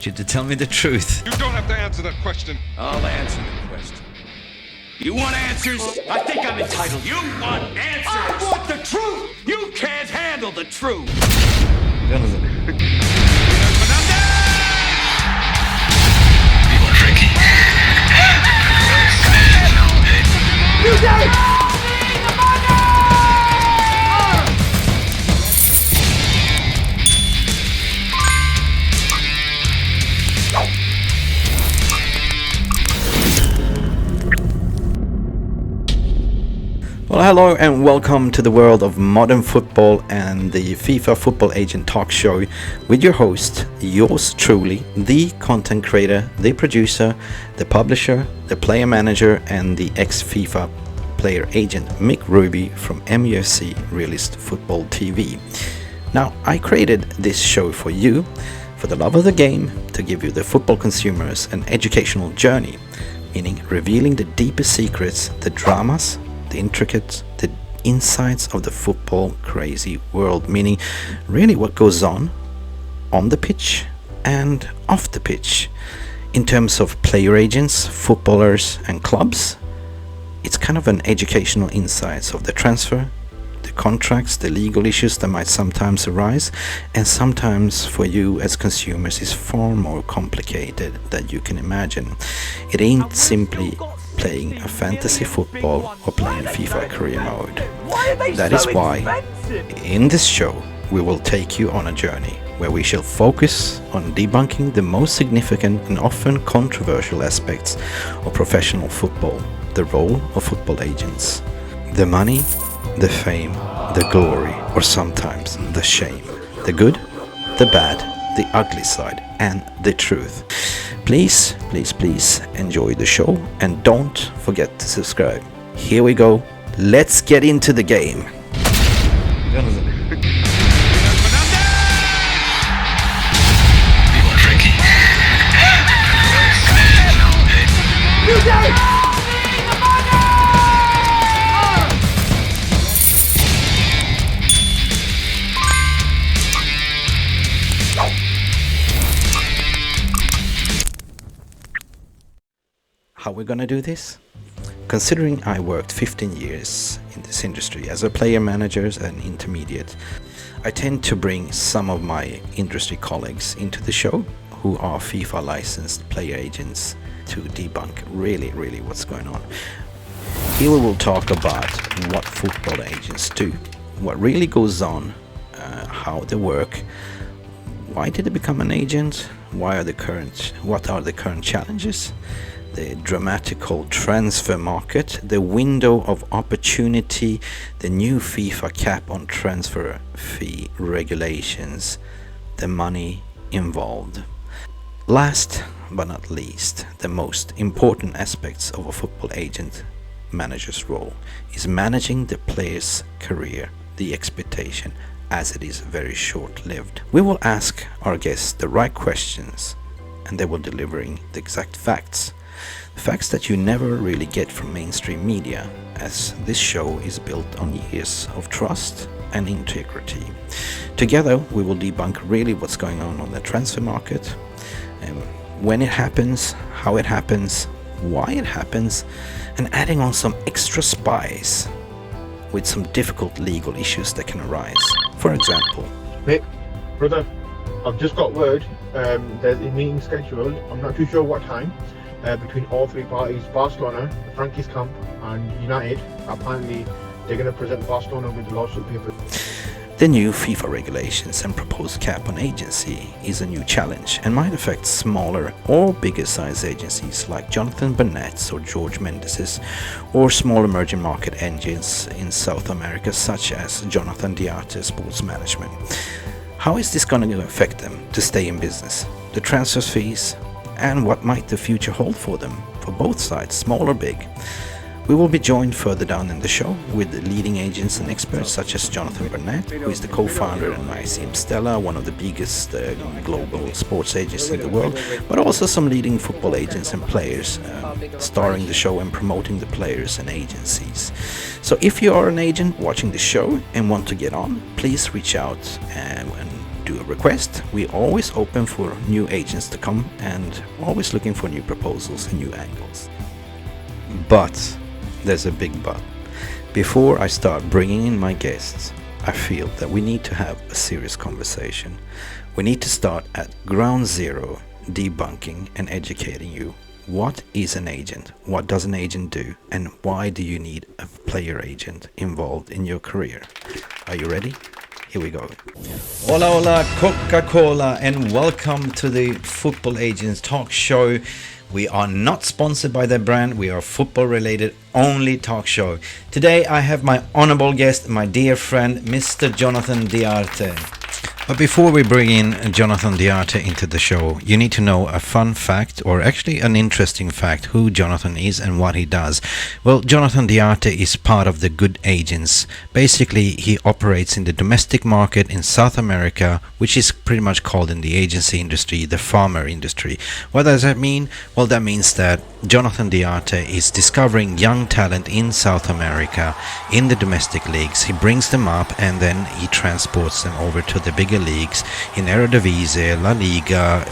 you to tell me the truth. You don't have to answer that question. I'll answer the question. You want answers? I think I'm entitled. You want answers? I want the truth! You can't handle the truth! Jonathan. You did! Well, hello and welcome to the world of modern football and the FIFA Football Agent talk show with your host, yours truly, the content creator, the producer, the publisher, the player manager and the ex-FIFA player agent Mick Ruby from MUFC Realist Football TV. Now, I created this show for you, for the love of the game, to give you the football consumers an educational journey, meaning revealing the deepest secrets, the dramas, the intricate, the insights of the football crazy world, meaning really what goes on the pitch and off the pitch. In terms of player agents, footballers and clubs, it's kind of an educational insights of the transfer, the contracts, the legal issues that might sometimes arise, and sometimes for you as consumers is far more complicated than you can imagine. It ain't simply playing a fantasy football or playing FIFA career mode. That is why in this show we will take you on a journey where we shall focus on debunking the most significant and often controversial aspects of professional football, the role of football agents, the money, the fame, the glory, or sometimes the shame, the good, the bad, the ugly side, and the truth. Please enjoy the show and don't forget to subscribe. Here we go. Let's get into the game. How we're gonna do this? Considering I worked 15 years in this industry as a player manager and intermediate, I tend to bring some of my industry colleagues into the show who are FIFA licensed player agents to debunk really what's going on. Here we will talk about what football agents do, what really goes on, how they work, why did they become an agent, what are the current challenges, the dramatical transfer market, the window of opportunity, the new FIFA cap on transfer fee regulations, the money involved. Last but not least, the most important aspects of a football agent manager's role is managing the player's career, the expectation, as it is very short-lived. We will ask our guests the right questions and they will delivering the exact facts. Facts that you never really get from mainstream media, as this show is built on years of trust and integrity. Together we will debunk really what's going on the transfer market, when it happens, how it happens, why it happens, and adding on some extra spice with some difficult legal issues that can arise. For example, Mick, brother, I've just got word, there's a meeting scheduled, I'm not too sure what time, between all three parties, Barcelona, the Frankie's camp and United. Apparently they're going to present Barcelona with the lawsuit papers. The new FIFA regulations and proposed cap on agency is a new challenge and might affect smaller or bigger size agencies like Jonathan Barnett's or George Mendes's, or small emerging market engines in South America such as Jonathan Dearte Sports Management. How is this going to affect them to stay in business? The transfer fees, and what might the future hold for them, for both sides, small or big. We will be joined further down in the show with the leading agents and experts such as Jonathan Barnett, who is the co-founder and ICM Stella, one of the biggest global sports agents in the world, but also some leading football agents and players starring the show and promoting the players and agencies. So if you are an agent watching the show and want to get on, please reach out and do a request, we're always open for new agents to come and always looking for new proposals and new angles. But there's a big but. Before I start bringing in my guests, I feel that we need to have a serious conversation. We need to start at ground zero, debunking and educating you. What is an agent? What does an agent do? And why do you need a player agent involved in your career? Are you ready? Here we go. Hola, hola, Coca-Cola, and welcome to the Football Agents Talk Show. We are not sponsored by their brand. We are football-related only talk show. Today I have my honorable guest, my dear friend, Mr. Jonathan Dearte. But before we bring in Jonathan Dearte into the show, you need to know a fun fact, or actually an interesting fact, who Jonathan is and what he does. Well, Jonathan Dearte is part of the Good Agents. Basically, he operates in the domestic market in South America, which is pretty much called in the agency industry, the farmer industry. What does that mean? Well, that means that Jonathan Dearte is discovering young talent in South America, in the domestic leagues. He brings them up and then he transports them over to the bigger leagues in Eredivisie, La Liga,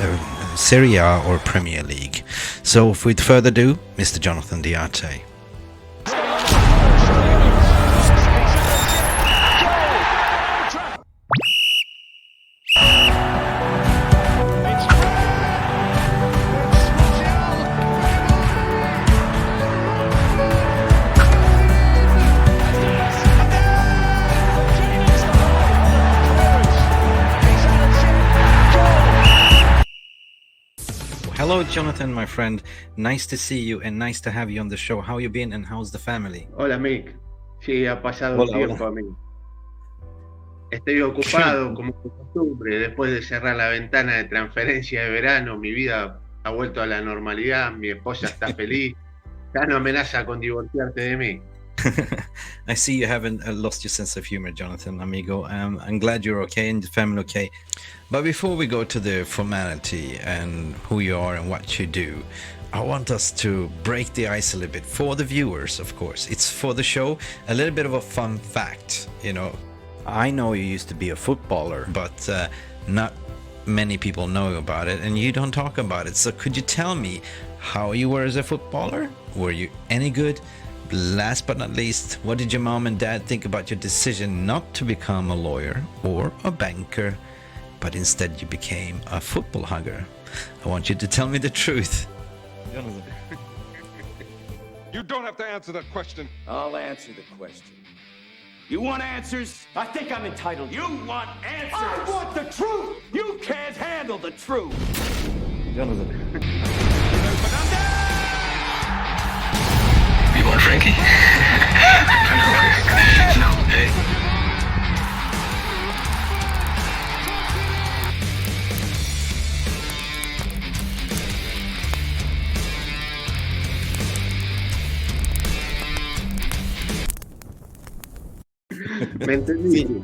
Serie A or Premier League. So with further ado, Mr. Jonathan Dearte. Hello, Jonathan, my friend. Nice to see you and nice to have you on the show. How you been and how's the family? Hola, Mick. Sí, ha pasado un tiempo, amigo. Estoy ocupado, como de costumbre. Después de cerrar la ventana de transferencia de verano, mi vida ha vuelto a la normalidad. Mi esposa está feliz. Ya no amenaza con divorciarte de mí. I see you haven't lost your sense of humor, Jonathan, amigo. I'm glad you're okay and the family okay. But before we go to the formality and who you are and what you do, I want us to break the ice a little bit for the viewers, of course. It's for the show, a little bit of a fun fact, you know. I know you used to be a footballer, but not many people know about it and you don't talk about it. So could you tell me how you were as a footballer? Were you any good? Last but not least, what did your mom and dad think about your decision not to become a lawyer or a banker, but instead you became a football hugger? I want you to tell me the truth. Jonathan. You don't have to answer that question. I'll answer the question. You want answers? I think I'm entitled. You want answers? I want the truth! You can't handle the truth! Jonathan. You want Frankie? No, hey. ¿Me entendí? Sí.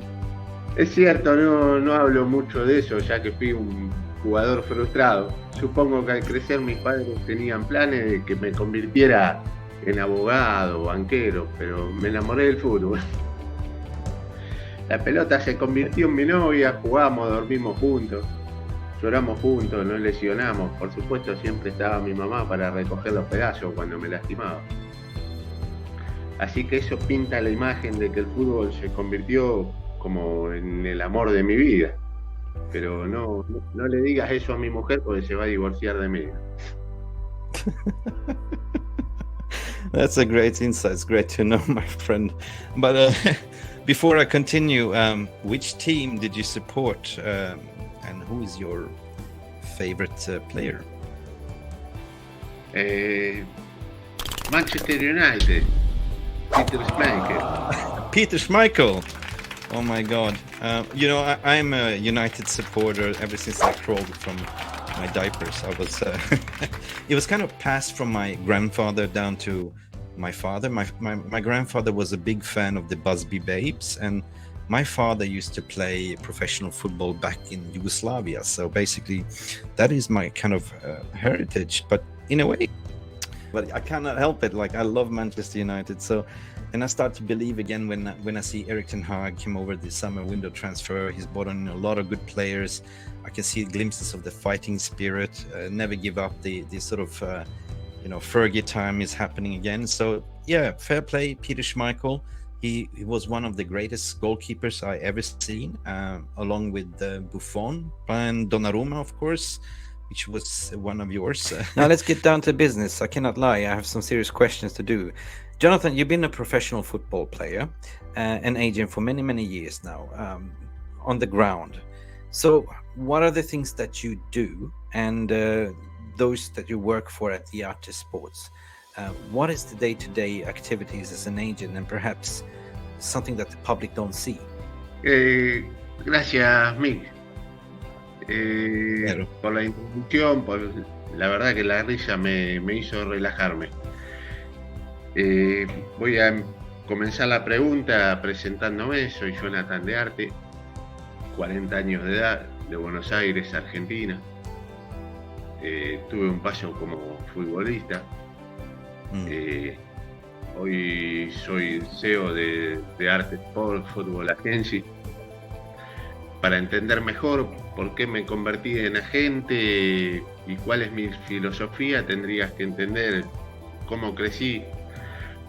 Es cierto, no hablo mucho de eso, ya que fui un jugador frustrado. Supongo que al crecer mis padres tenían planes de que me convirtiera en abogado, banquero, pero me enamoré del fútbol. La pelota se convirtió en mi novia, jugamos, dormimos juntos, lloramos juntos, nos lesionamos. Por supuesto siempre estaba mi mamá para recoger los pedazos cuando me lastimaba. Así que eso pinta la imagen de que el fútbol se convirtió como en el amor de mi vida. Pero no le digas eso a mi mujer porque se va a divorciar de mí. That's a great insight. It's great to know, my friend. But before I continue, which team did you support and who is your favorite player? Manchester United. Peter Schmeichel. Peter Schmeichel. Oh my God. You know, I'm a United supporter ever since I crawled from my diapers. I was it was kind of passed from my grandfather down to my father. My grandfather was a big fan of the Busby Babes, and my father used to play professional football back in Yugoslavia. So basically that is my kind of heritage. But in a way, but I cannot help it. Like, I love Manchester United, so, and I start to believe again when I see Erik ten Hag came over the summer window transfer. He's brought on a lot of good players. I can see glimpses of the fighting spirit. Never give up. The sort of Fergie time is happening again. So yeah, fair play, Peter Schmeichel. He was one of the greatest goalkeepers I ever seen, along with Buffon and Donnarumma, of course, which was one of yours. Now let's get down to business. I cannot lie, I have some serious questions to do. Jonathan, you've been a professional football player, an agent for many, many years now, on the ground. So what are the things that you do, and those that you work for at Dearte Sports? What is the day-to-day activities as an agent, and perhaps something that the public don't see? Gracias, Mick, Claro. por la introducción. La verdad que la risa me hizo relajarme. Voy a comenzar la pregunta presentándome. Soy Jonathan Dearte, 40 años de edad, de Buenos Aires, Argentina. Tuve un paso como futbolista. Hoy soy CEO de Dearte Football Agency. Para entender mejor por qué me convertí en agente y cuál es mi filosofía, tendrías que entender cómo crecí,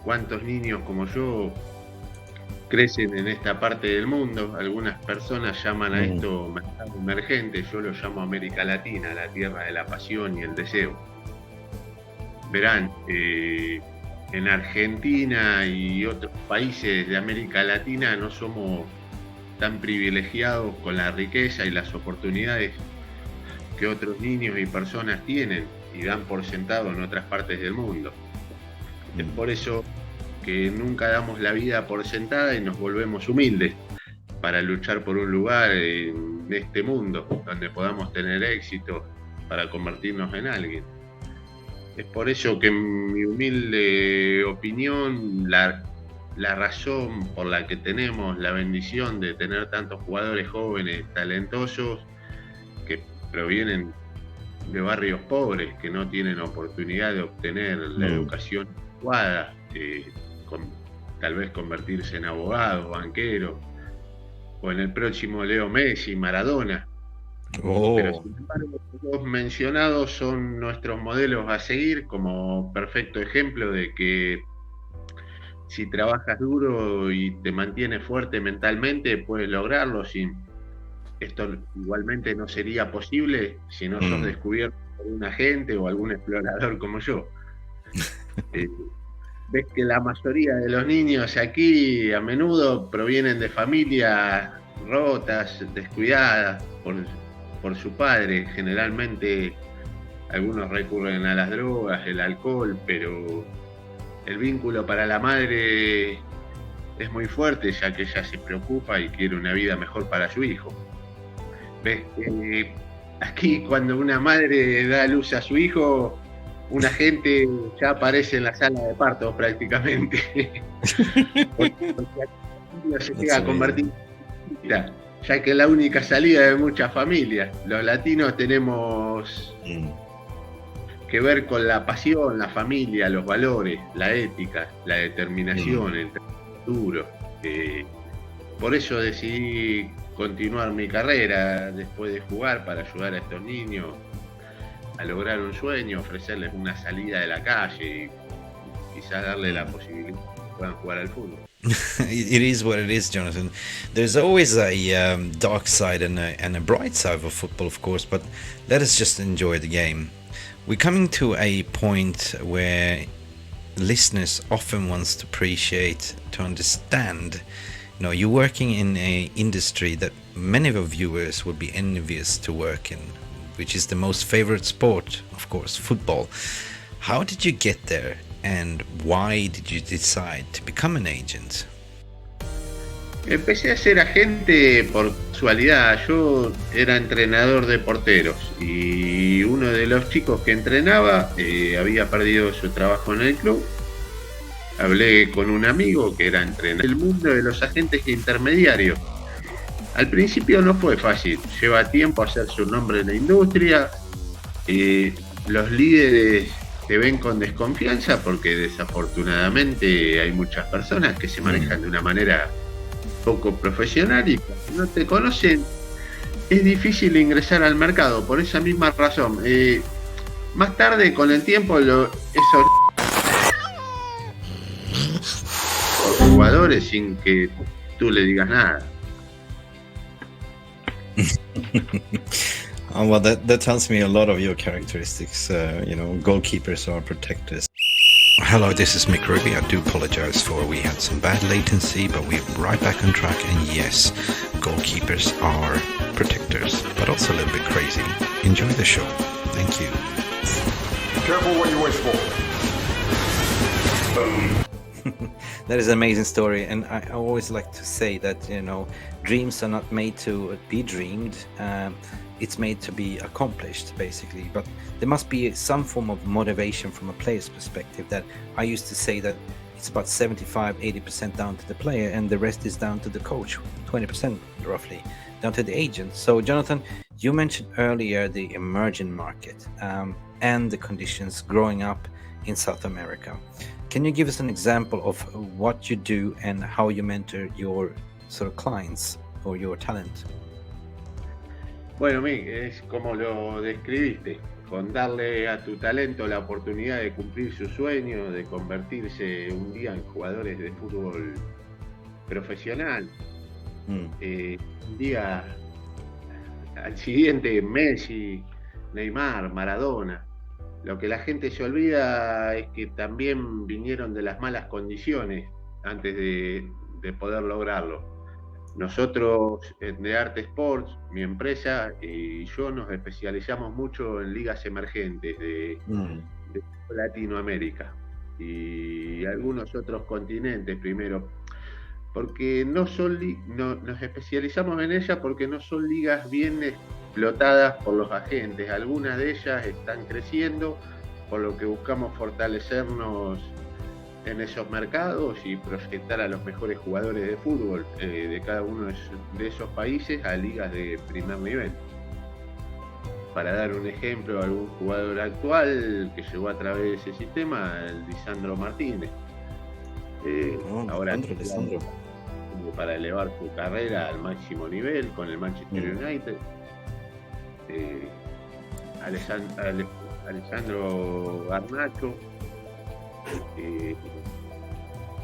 cuántos niños como yo crecen en esta parte del mundo. Algunas personas llaman a esto mercado emergente, yo lo llamo América Latina, la tierra de la pasión y el deseo. Verán, en Argentina y otros países de América Latina no somos tan privilegiados con la riqueza y las oportunidades que otros niños y personas tienen y dan por sentado en otras partes del mundo. Es por eso que nunca damos la vida por sentada y nos volvemos humildes para luchar por un lugar en este mundo donde podamos tener éxito para convertirnos en alguien. Es por eso que, en mi humilde opinión, la razón por la que tenemos la bendición de tener tantos jugadores jóvenes, talentosos, que provienen de barrios pobres, que no tienen oportunidad de obtener la educación adecuada, tal vez convertirse en abogado, banquero, o en el próximo Leo Messi, Maradona. Pero sin embargo, los mencionados son nuestros modelos a seguir, como perfecto ejemplo de que si trabajas duro y te mantienes fuerte mentalmente, puedes lograrlo. Esto igualmente no sería posible si no sos descubierto por un agente o algún explorador como yo. Ves que la mayoría de los niños aquí a menudo provienen de familias rotas, descuidadas por su padre. Generalmente algunos recurren a las drogas, el alcohol, pero el vínculo para la madre es muy fuerte, ya que ella se preocupa y quiere una vida mejor para su hijo. Ves que aquí, cuando una madre da a luz a su hijo, un agente ya aparece en la sala de partos prácticamente. porque se llega a convertir en ya que es la única salida de muchas familias. Los latinos tenemos que ver con la pasión, la familia, los valores, la ética, la determinación, el trabajo duro. Por eso decidí continuar mi carrera después de jugar, para ayudar a estos niños a lograr un sueño, ofrecerles una salida de la calle y quizás darle la posibilidad de que puedan jugar al fútbol. It is what it is, Jonathan. There's always a dark side and a bright side of football, of course, but let us just enjoy the game. We're coming to a point where listeners often wants to appreciate, to understand. You know, you're working in an industry that many of our viewers would be envious to work in, which is the most favorite sport, of course, football. How did you get there? And why did you decide to become an agent? Empecé a ser agente por casualidad. Yo era entrenador de porteros y uno de los chicos que entrenaba había perdido su trabajo en el club. Hablé con un amigo que era entrenador. El mundo de los agentes intermediarios. Al principio no fue fácil. Lleva tiempo hacerse un nombre en la industria. Los líderes te ven con desconfianza porque desafortunadamente hay muchas personas que se manejan de una manera poco profesional y cuando no te conocen es difícil ingresar al mercado por esa misma razón. Más tarde, con el tiempo, esos jugadores sin que tú le digas nada. Well, that tells me a lot of your characteristics. Goalkeepers are protectors. Hello, this is Mick. I do apologize for we had some bad latency, but we're right back on track. And yes, goalkeepers are protectors, but also a little bit crazy. Enjoy the show. Thank you. Be careful what you wish for. That is an amazing story, and I always like to say that dreams are not made to be dreamed. It's made to be accomplished, basically. But there must be some form of motivation from a player's perspective. That I used to say that it's about 75-80% down to the player, and the rest is down to the coach, 20% roughly down to the agent. So, Jonathan, you mentioned earlier the emerging market and the conditions growing up in South America. Can you give us an example of what you do and how you mentor your sort of clients or your talent? Bueno, Mick, es como lo describiste, con darle a tu talento la oportunidad de cumplir su sueño, de convertirse un día en jugadores de fútbol profesional. Un día al siguiente Messi, Neymar, Maradona. Lo que la gente se olvida es que también vinieron de las malas condiciones antes de poder lograrlo. Nosotros en Dearte Sports, mi empresa y yo nos especializamos mucho en ligas emergentes de Latinoamérica y algunos otros continentes primero, porque nos especializamos en ellas porque no son ligas bien explotadas por los agentes. Algunas de ellas están creciendo, por lo que buscamos fortalecernos en esos mercados y proyectar a los mejores jugadores de fútbol de cada uno de esos países a ligas de primer nivel. Para dar un ejemplo, algún jugador actual que llegó a través de ese sistema, el Lisandro Martinez. Ahora Lisandro. Para elevar su carrera al máximo nivel con el Manchester United. Alejandro Garnacho.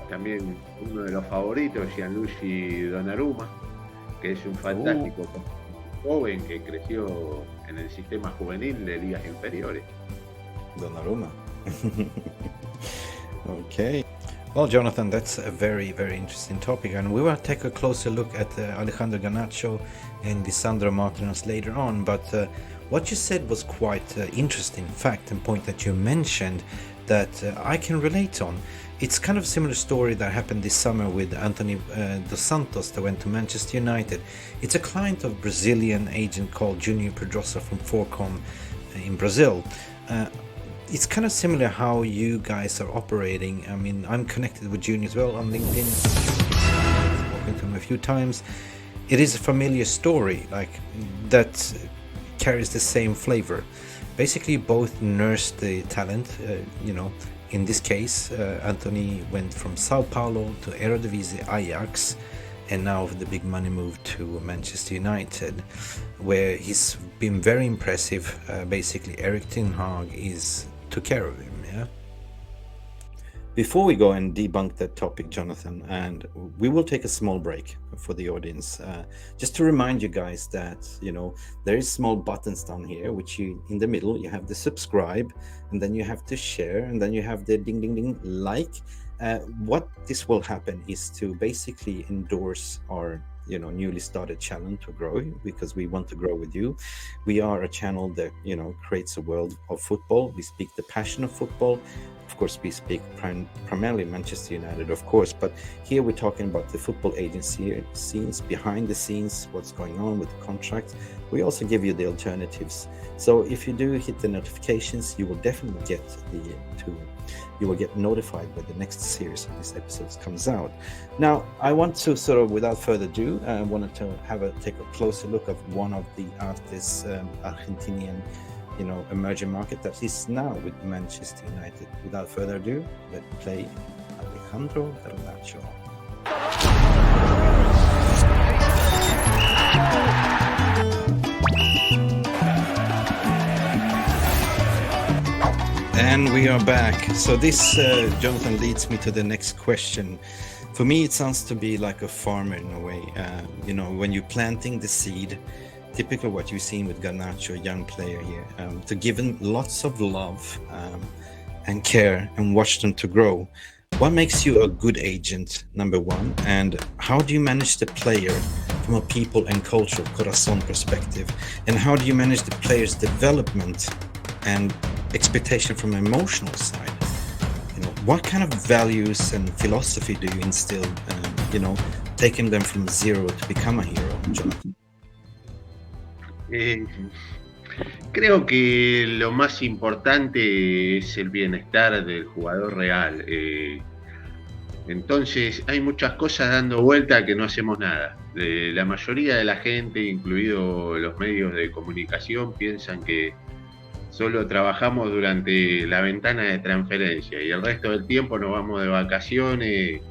También uno de los favoritos, Gianluigi Donnarumma, que es un fantástico joven que creció en el sistema juvenil de ligas inferiores. Donnarumma. Okay. Well, Jonathan, that's a very, very interesting topic, and we will take a closer look at Alejandro Garnacho and Lisandro Martinez later on. But what you said was quite interesting fact and point that you mentioned that I can relate on. It's kind of a similar story that happened this summer with Anthony Dos Santos that went to Manchester United. It's a client of Brazilian agent called Junior Pedrosa from Forcom in Brazil. It's kind of similar how you guys are operating. I mean, I'm connected with Junior as well on LinkedIn. I've spoken to him a few times. It is a familiar story, like that carries the same flavor. Basically, both nursed the talent. In this case, Anthony went from Sao Paulo to Eredivisie Ajax, and now the big money move to Manchester United, where he's been very impressive. Basically, Erik ten Hag took care of him. Yeah. Before we go and debunk that topic, Jonathan, and we will take a small break for the audience, just to remind you guys that there is small buttons down here, which in the middle you have the subscribe, and then you have to share, and then you have the ding ding ding like. What this will happen is to basically endorse our newly started channel to grow, because we want to grow with you. We are a channel that creates a world of football. We speak the passion of football. Of course, we speak primarily Manchester United, of course, but here we're talking about the football agency scenes, behind the scenes, what's going on with the contracts. We also give you the alternatives. So if you do hit the notifications, you will definitely get you will get notified when the next series of these episodes comes out. Now, I want to sort of, without further ado, I wanted to take a closer look at one of the artists, Argentinian emerging market that is now with Manchester United. Without further ado, let's play Alejandro Garnacho. And we are back. So this, Jonathan, leads me to the next question. For me, it sounds to be like a farmer in a way. When you're planting the seed, typically what you've seen with Garnacho, a young player here, to give them lots of love and care and watch them to grow. What makes you a good agent, number one? And how do you manage the player from a people and culture, corazon perspective? And how do you manage the player's development and expectation from an emotional side? What kind of values and philosophy do you instill, taking them from zero to become a hero, Jonathan? Creo que lo más importante es el bienestar del jugador real. Entonces hay muchas cosas dando vuelta que no hacemos nada. La mayoría de la gente, incluido los medios de comunicación, piensan que solo trabajamos durante la ventana de transferencia y el resto del tiempo nos vamos de vacaciones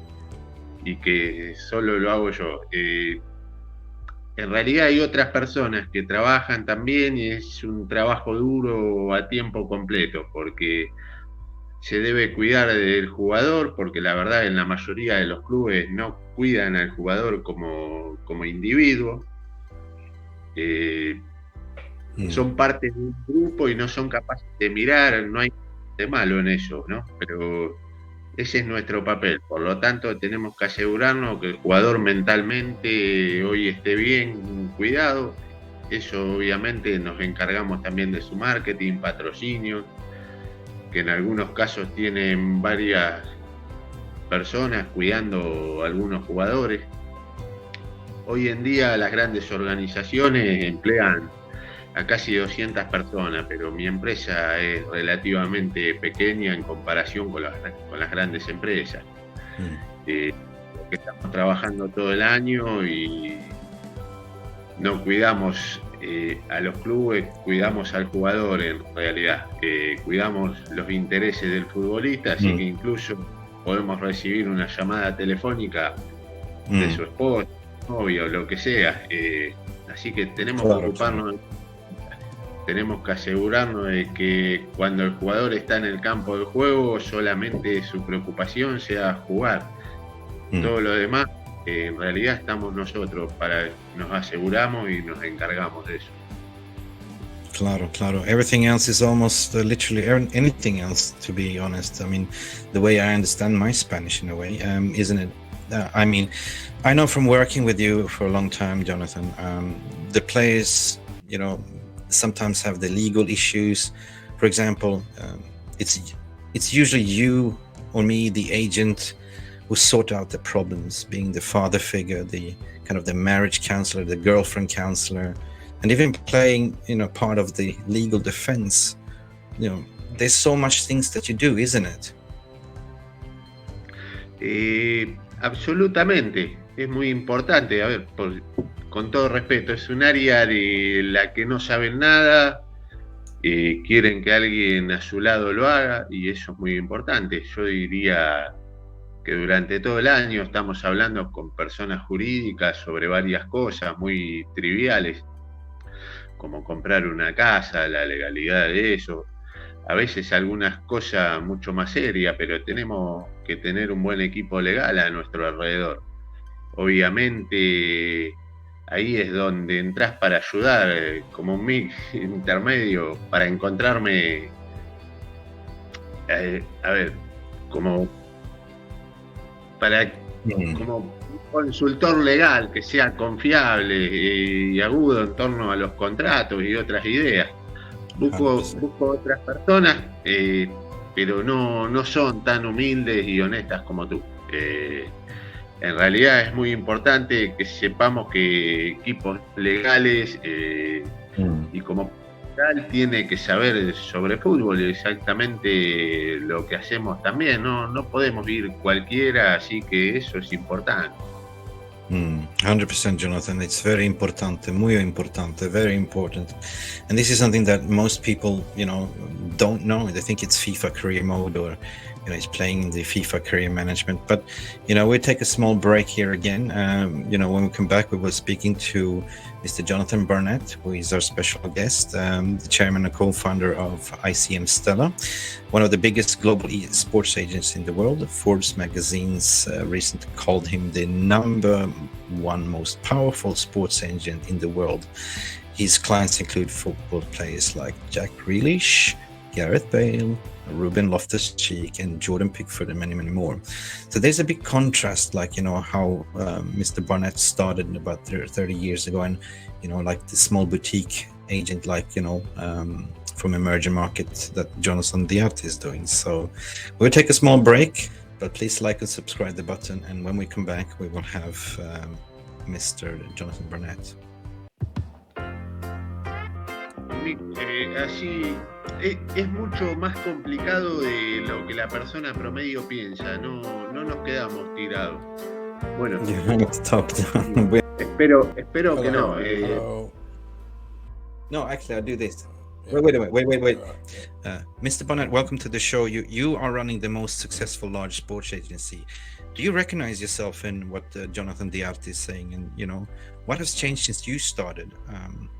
y que solo lo hago yo. En realidad hay otras personas que trabajan también y es un trabajo duro a tiempo completo porque se debe cuidar del jugador, porque la verdad en la mayoría de los clubes no cuidan al jugador como individuo. Son parte de un grupo y no son capaces de mirar, no hay de malo en eso, ¿no? Pero ese es nuestro papel, por lo tanto tenemos que asegurarnos que el jugador mentalmente hoy esté bien cuidado. Eso obviamente nos encargamos también de su marketing, patrocinio, que en algunos casos tienen varias personas cuidando a algunos jugadores. Hoy en día las grandes organizaciones emplean a casi 200 personas, pero mi empresa es relativamente pequeña en comparación con las grandes empresas. Porque estamos trabajando todo el año y no cuidamos a los clubes, cuidamos al jugador en realidad. Cuidamos los intereses del futbolista, así que incluso podemos recibir una llamada telefónica de su esposa, novio, lo que sea. Así que tenemos que ocuparnos. Tenemos que asegurarnos de que cuando el jugador está en el campo de juego, solamente su preocupación sea jugar. Todo lo demás, en realidad estamos nosotros, nos aseguramos y nos encargamos de eso. Claro. Everything else is almost literally anything else, to be honest. I mean, the way I understand my Spanish in a way, isn't it? I know from working with you for a long time, Jonathan, the players, sometimes have the legal issues. For example, it's usually you or me, the agent, who sort out the problems, being the father figure, the kind of the marriage counselor, the girlfriend counselor, and even playing, part of the legal defense. There's so much things that you do, isn't it? Absolutamente, es muy importante. A ver, con todo respeto, es un área de la que no saben nada, quieren que alguien a su lado lo haga y eso es muy importante. Yo diría que durante todo el año estamos hablando con personas jurídicas sobre varias cosas muy triviales, como comprar una casa, la legalidad de eso, a veces algunas cosas mucho más serias, pero tenemos que tener un buen equipo legal a nuestro alrededor. Obviamente ahí es donde entras para ayudar, como un Mick intermedio, para encontrarme, como un consultor legal que sea confiable y agudo en torno a los contratos y otras ideas. Busco otras personas, pero no son tan humildes y honestas como tú. En realidad es muy importante que sepamos que equipos legales y como tal tiene que saber sobre fútbol exactamente lo que hacemos también. No podemos ir cualquiera, así que eso es importante. 100%, Jonathan. It's very importante, muy importante, very important. And this is something that most people, don't know. They think it's FIFA career mode, or, it's playing in the FIFA career management. But, we'll take a small break here again. When we come back, we will speaking to Mr. Jonathan Barnett, who is our special guest, the chairman and co-founder of ICM Stella, one of the biggest global sports agents in the world. Forbes magazine's recently called him the #1 most powerful sports agent in the world. His clients include football players like Jack Grealish, Gareth Bale, Ruben Loftus-Cheek, and Jordan Pickford, and many, many more. So there's a big contrast, how Mr. Barnett started about 30 years ago, and like the small boutique agent, from emerging markets that Jonathan Dearte is doing. So we'll take a small break, but please like and subscribe the button, and when we come back, we will have Mr. Jonathan Barnett. Así es mucho más complicado de lo que la persona promedio piensa. No nos quedamos tirados. Bueno, espero que no. No, actually, I'll do this. Wait. Mr. Barnett, welcome to the show. You are running the most successful large sports agency. Do you recognize yourself in what Jonathan Dearte is saying? And, what has changed since you started?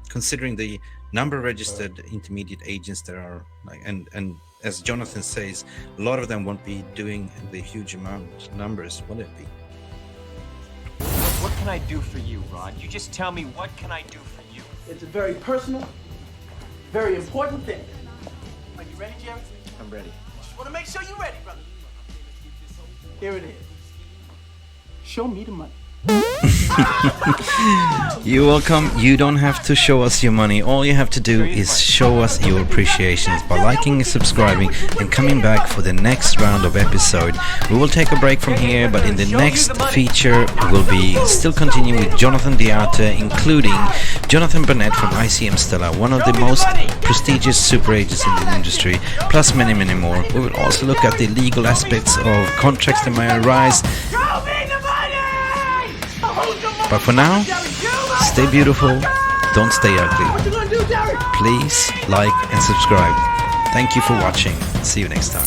Considering the number of registered intermediate agents there are, and as Jonathan says, a lot of them won't be doing the huge numbers, will it be? What can I do for you, Rod? You just tell me, what can I do for you? It's a very personal, very important thing. Are you ready, Jerry? I'm ready. Just want to make sure you're ready, brother. Here it is. Show me the money. You're welcome. You don't have to show us your money. All you have to do is show us your appreciations by liking and subscribing and coming back for the next round of episode. We will take a break from here, but in the next feature we'll be still continuing with Jonathan Dearte, including Jonathan Barnett from ICM Stella, one of the most prestigious super agents in the industry, plus many, many more. We will also look at the legal aspects of contracts that may arise. But for now, stay beautiful, don't stay ugly. Please like and subscribe. Thank you for watching. See you next time.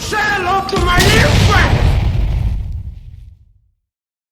Say hello to my